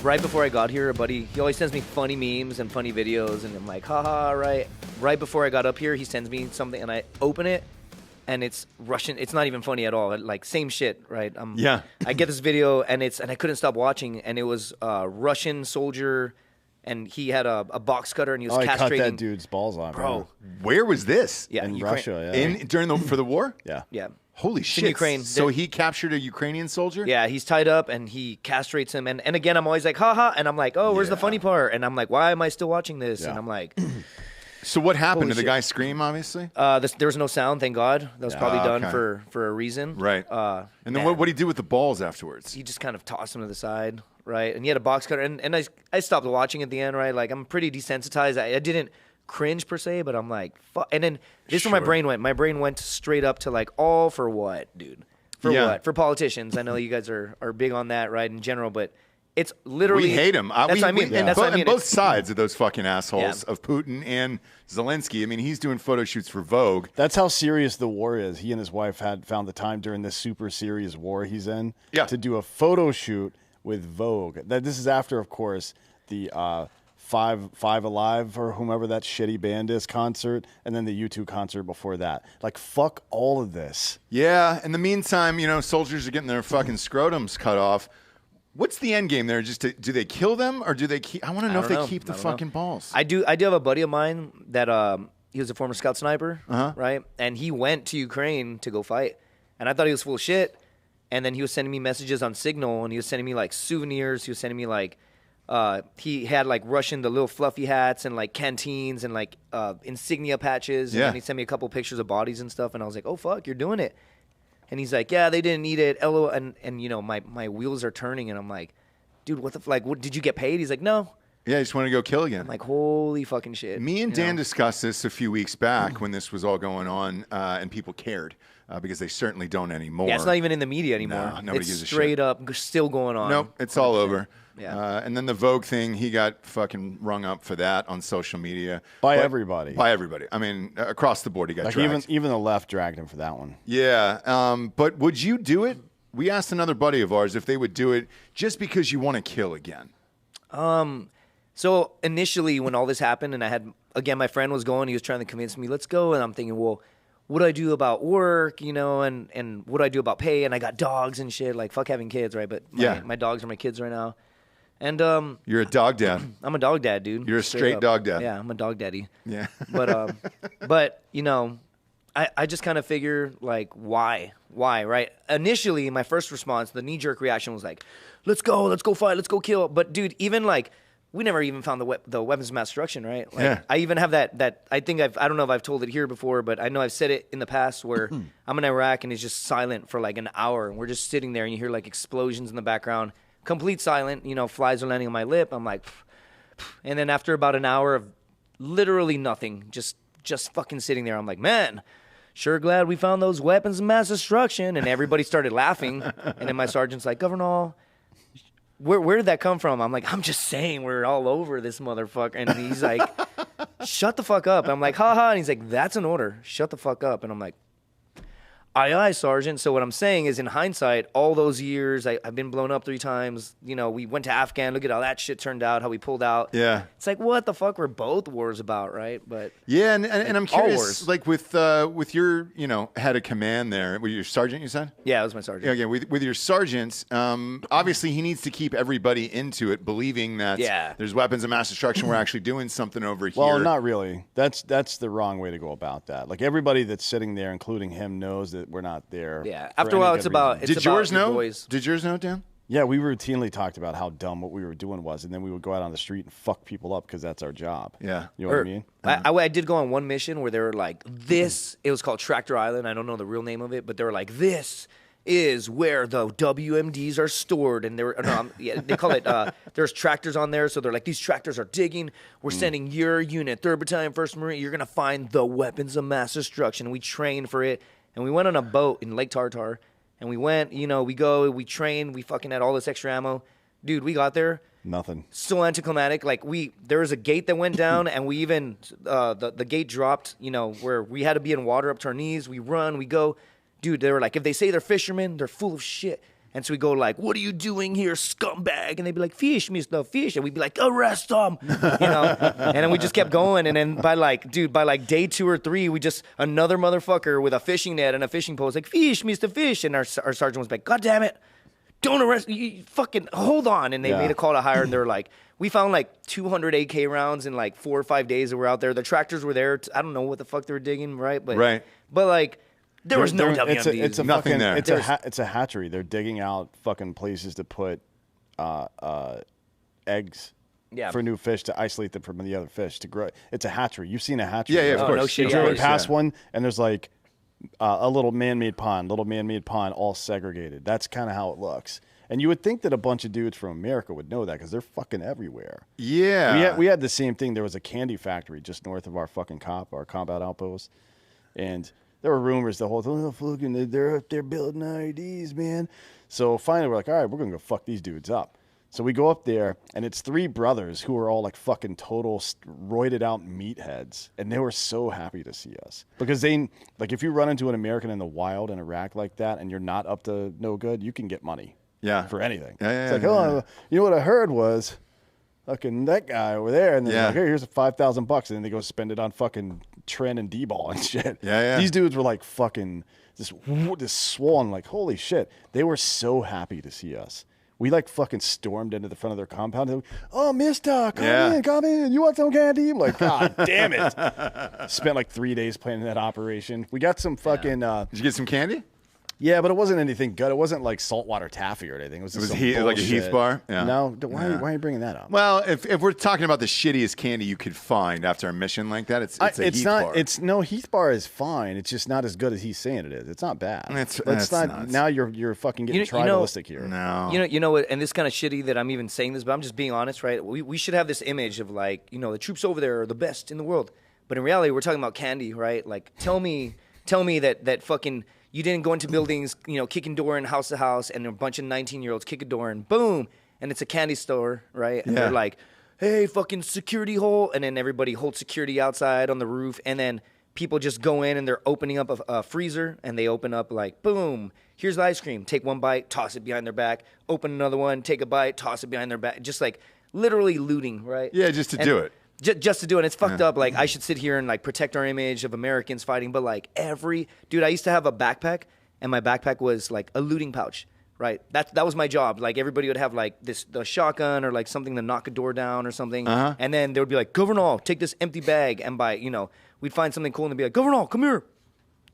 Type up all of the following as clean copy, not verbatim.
right before I got here, a buddy, he always sends me funny memes and funny videos, and I'm like, haha, right. Right before I got up here, he sends me something, and I open it, and it's Russian. It's not even funny at all. Like, same shit, right? Yeah. I get this video, and I couldn't stop watching, and it was a Russian soldier, and he had a box cutter, and he was castrating. cut that dude's balls off. Bro. Where was this? Yeah, In Ukraine. Russia, yeah. For the war? Yeah. Yeah. Holy shit. Ukraine. So he captured a Ukrainian soldier? Yeah, he's tied up, and he castrates him. And again, I'm always like, haha, and I'm like, oh, where's the funny part? And I'm like, why am I still watching this? Yeah. And I'm like... So what happened? Did the shit. guy scream, obviously? There was no sound, thank God. That was probably done okay. for a reason. Right. And then what did he do with the balls afterwards? He just kind of tossed them to the side, right? And he had a box cutter. And I stopped watching at the end, right? Like, I'm pretty desensitized. I didn't cringe per se, but I'm like, fuck. And then this is where my brain went. My brain went straight up to like, all for what, dude? For what? For politicians. I know you guys are big on that, right, in general, but it's literally... We hate him. That's what I mean. And that's what I mean. And both sides of those fucking assholes Yeah. of Putin and Zelensky. I mean, he's doing photo shoots for Vogue. That's how serious the war is. He and his wife had found the time during this super serious war he's in to do a photo shoot with Vogue. This is after, of course, the Five Alive or whomever that shitty band is concert, and then the U2 concert before that. Like, fuck all of this. Yeah. In the meantime, soldiers are getting their fucking scrotums cut off. What's the end game there? Just do they kill them or do they keep? I want to know if they keep the fucking balls. I do have a buddy of mine that he was a former scout sniper, right? And he went to Ukraine to go fight. And I thought he was full of shit. And then he was sending me messages on Signal, and he was sending me like souvenirs. He was sending me like he had like the little fluffy hats and like canteens and like insignia patches. And then he sent me a couple pictures of bodies and stuff. And I was like, oh fuck, you're doing it. And he's like, yeah, they didn't need it. LOL. And my wheels are turning, and I'm like, dude, what the what did you get paid? He's like, no. Yeah, I just want to go kill again. I'm like, holy fucking shit. Me and Dan discussed this a few weeks back when this was all going on, and people cared because they certainly don't anymore. Yeah, it's not even in the media anymore. No, nobody it's gives a shit. straight up still going on. Nope, it's all over. Yeah. And then the Vogue thing, he got fucking rung up for that on social media. By everybody. By everybody. I mean, across the board, he got Like dragged. even the left dragged him for that one. Yeah. But would you do it? We asked another buddy of ours if they would do it just because you want to kill again. So initially when all this happened, and I had, again, my friend was going, he was trying to convince me, let's go. And I'm thinking, well, what do I do about work, and what do I do about pay? And I got dogs and shit, like fuck having kids, right? But my dogs are my kids right now. And you're a dog dad. I'm a dog dad, dude. You're a straight dog dad. Yeah, I'm a dog daddy. Yeah. But I just kind of figure like why, right? Initially, my first response, the knee-jerk reaction was like, let's go fight, let's go kill. But dude, even like we never even found the weapons of mass destruction, right? Like, I even have that I think I don't know if I've told it here before, but I know I've said it in the past where I'm in Iraq and it's just silent for like an hour, and we're just sitting there and you hear like explosions in the background, complete silent, flies are landing on my lip. I'm like, and then after about an hour of literally nothing, just fucking sitting there, I'm like, man, sure glad we found those weapons of mass destruction. And everybody started laughing. And then my sergeant's like, Governor, where did that come from? I'm like, I'm just saying we're all over this motherfucker. And he's like, shut the fuck up. And I'm like, haha. And he's like, that's an order. Shut the fuck up. And I'm like, aye, aye, Sergeant. So what I'm saying is, in hindsight, all those years, I've been blown up 3 times. We went to Afghan. Look at how that shit turned out, how we pulled out. Yeah. It's like, what the fuck were both wars about, right? But yeah, and I'm curious, wars. like with your, head of command there, with your sergeant, you said? Yeah, it was my sergeant. Yeah, again, with your sergeants, obviously he needs to keep everybody into it, believing that there's weapons of mass destruction. We're actually doing something over here. Well, not really. That's the wrong way to go about that. Like, everybody that's sitting there, including him, knows that we're not there. Yeah. After a while, it's about Did yours know? Boys. Did yours know, Dan? Yeah, we routinely talked about how dumb what we were doing was, and then we would go out on the street and fuck people up because that's our job. Yeah. You know what I mean? I did go on one mission where they were like, this, it was called Tractor Island. I don't know the real name of it, but they were like, this is where the WMDs are stored. And they call it, there's tractors on there. So they're like, these tractors are digging. We're sending your unit, 3rd Battalion, 1st Marine. You're going to find the weapons of mass destruction. We trained for it. And we went on a boat in Lake Tartar. And we went, we trained. We fucking had all this extra ammo. Dude, we got there. Nothing. So anticlimactic. Like, there was a gate that went down, and we even, the gate dropped, where we had to be in water up to our knees. We run, we go. Dude, they were like, if they say they're fishermen, they're full of shit. And so we go like, "What are you doing here, scumbag?" And they'd be like, "Fish, Mr. Fish." And we'd be like, "Arrest him," And then we just kept going. And then by like day 2 or 3, we just another motherfucker with a fishing net and a fishing pole was like, "Fish, Mr. Fish," and our sergeant was like, "God damn it, don't arrest you, fucking hold on." And they made a call to hire, and they're like, we found like 200 AK rounds in like 4 or 5 days that were out there. The tractors were there. I don't know what the fuck they were digging, right? But like. There was no WMDs. It's a nothing fucking, there. It's a hatchery. They're digging out fucking places to put eggs for new fish to isolate them from the other fish to grow. It's a hatchery. You've seen a hatchery. Yeah, of course. No shit. You drive past one, and there's like a little man-made pond, all segregated. That's kind of how it looks. And you would think that a bunch of dudes from America would know that because they're fucking everywhere. Yeah. We had the same thing. There was a candy factory just north of our fucking our compound outpost. And there were rumors the whole time, they're up there building IEDs, man. So finally we're like, all right, we're going to go fuck these dudes up. So we go up there, and it's 3 brothers who are all like fucking total roided out meatheads. And they were so happy to see us. Because like if you run into an American in the wild in Iraq like that and you're not up to no good, you can get money for anything. It's like, you know what I heard was fucking that guy over there. And then they're like, hey, here's $5,000. And then they go spend it on fucking Trent and D-ball and shit. These dudes were like fucking this swollen, like, holy shit. They were so happy to see us. We like fucking stormed into the front of their compound. Like, oh, mister, come in. You want some candy? I'm like, God damn it. Spent like 3 days planning that operation. We got some fucking. Did you get some candy? Yeah, but it wasn't anything good. It wasn't like saltwater taffy or anything. It was just like a Heath bar? Yeah. No, why are you bringing that up? Well, if we're talking about the shittiest candy you could find after a mission like that, it's a Heath bar. No, Heath bar is fine. It's just not as good as he's saying it is. It's not bad. It's not. Nuts. Now you're fucking getting tribalistic here. No. You know what? And this kind of shitty that I'm even saying this, but I'm just being honest, right? We should have this image of like, the troops over there are the best in the world. But in reality, we're talking about candy, right? Like, tell me that fucking. You didn't go into buildings, kicking door in house to house, and a bunch of 19-year-olds kick a door, and boom, and it's a candy store, right? And they're like, hey, fucking security hole, and then everybody holds security outside on the roof, and then people just go in, and they're opening up a freezer, and they open up like, boom, here's the ice cream. Take one bite, toss it behind their back. Open another one, take a bite, toss it behind their back. Just like literally looting, right? Yeah, just to do it. Just to do it. It's fucked up. Like, I should sit here and like protect our image of Americans fighting, but like dude, I used to have a backpack, and my backpack was like a looting pouch, right? That was my job. Like, everybody would have like the shotgun or like something to knock a door down or something, and then they would be like, Governor, take this empty bag, and we'd find something cool and they'd be like, Governor, come here,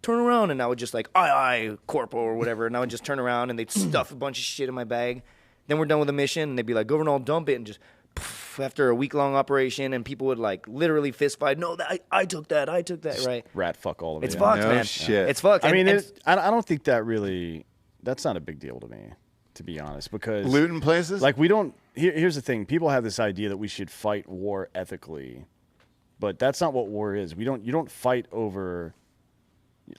turn around, and I would just like, aye, corporal or whatever, and I would just turn around and they'd stuff a bunch of shit in my bag. Then we're done with the mission, and they'd be like, Governor, dump it, and just. After a week-long operation, and people would like literally fist fight. No, I took that, right? Rat fuck all of it. It's fucked, man. Shit. It's fucked. I mean, I don't think that's not a big deal to me, to be honest, because looting places. Like, we don't. Here's the thing: people have this idea that we should fight war ethically, but that's not what war is. You don't fight over.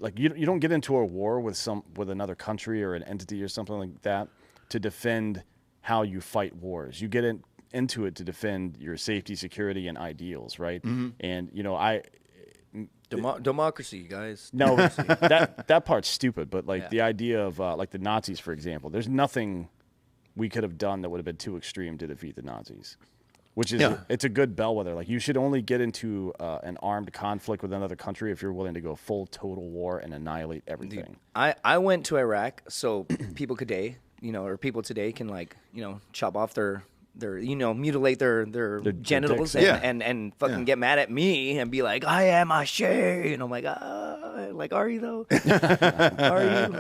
Like, you don't get into a war with another country or an entity or something like that to defend how you fight wars. You get into it to defend your safety, security, and ideals, right? Mm-hmm. And democracy, guys. No, that part's stupid. But like the idea of like the Nazis, for example, there's nothing we could have done that would have been too extreme to defeat the Nazis. Which is it's a good bellwether. Like, you should only get into an armed conflict with another country if you're willing to go full total war and annihilate everything. Dude, I went to Iraq, so people today can like chop off their mutilate their genitals and fucking get mad at me and be like, I am a Shay, and I'm like, are you though?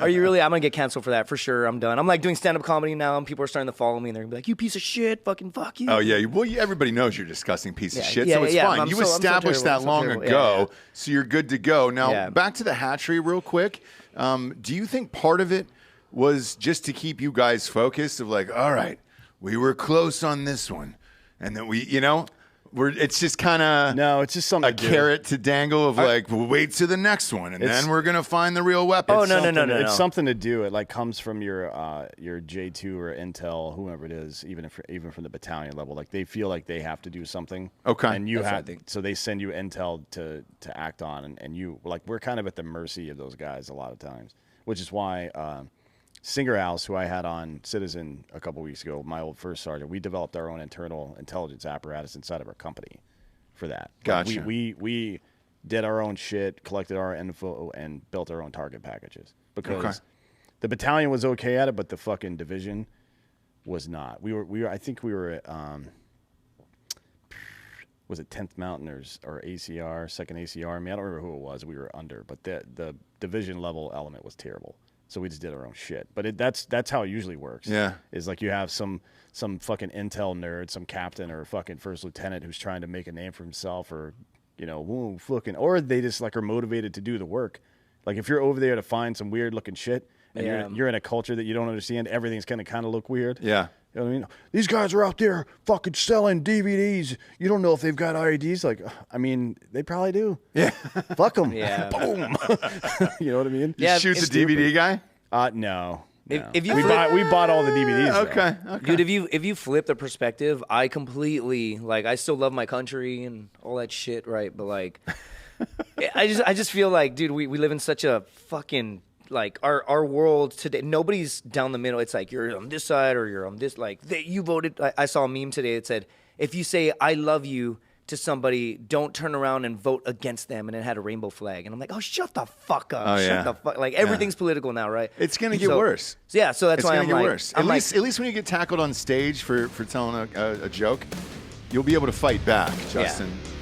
Are you really? I'm gonna get canceled for that for sure. I'm done. I'm like doing stand-up comedy now, and people are starting to follow me, and they're gonna be like, you piece of shit, fucking fuck you. Oh yeah, well everybody knows you're a disgusting piece of shit, so it's fine. You established that long ago, so you're good to go. Now back to the hatchery real quick. Do you think part of it was just to keep you guys focused of like, all right, we were close on this one, and then it's just kind of it's just something a carrot to dangle of like, we'll wait to the next one, and then we're gonna find the real weapon. Oh no. It's something to do. It like comes from your J2 or Intel, whoever it is, even from the battalion level. Like, they feel like they have to do something. Okay, and so they send you intel to act on, and you like, we're kind of at the mercy of those guys a lot of times, which is why. Singer House, who I had on Citizen a couple weeks ago, my old first sergeant, we developed our own internal intelligence apparatus inside of our company for that. Gotcha. We did our own shit, collected our info, and built our own target packages because the battalion was okay at it, but the fucking division was not. I think we were at, was it 10th Mountain or ACR, 2nd ACR? I mean, I don't remember who it was. We were under, but the division level element was terrible. So we just did our own shit. But that's how it usually works. Yeah. Is like you have some fucking intel nerd, some captain or fucking first lieutenant who's trying to make a name for himself or, or they just like are motivated to do the work. Like if you're over there to find some weird looking shit and you're in a culture that you don't understand, everything's going to kind of look weird. Yeah. You know what I mean? These guys are out there fucking selling DVDs. You don't know if they've got IEDs. Like, I mean, they probably do. Yeah. Fuck them. Yeah. Boom. You know what I mean? You shoot the DVD guy? No. If you we bought all the DVDs. Okay. Dude, if you flip the perspective, I completely I still love my country and all that shit, right? But like, I just feel like, dude, we live in such a fucking our world today. Nobody's down the middle. It's like you're on this side or you're on this. Like you voted. I saw a meme today that said, if you say I love you to somebody, don't turn around and vote against them. And it had a rainbow flag. And I'm like, oh, shut the fuck up. Oh, shut the fuck. Like everything's political now, right? It's gonna get worse. Yeah, so that's why I'm like, worse. At least when you get tackled on stage for telling a joke, you'll be able to fight back, Justin. Yeah.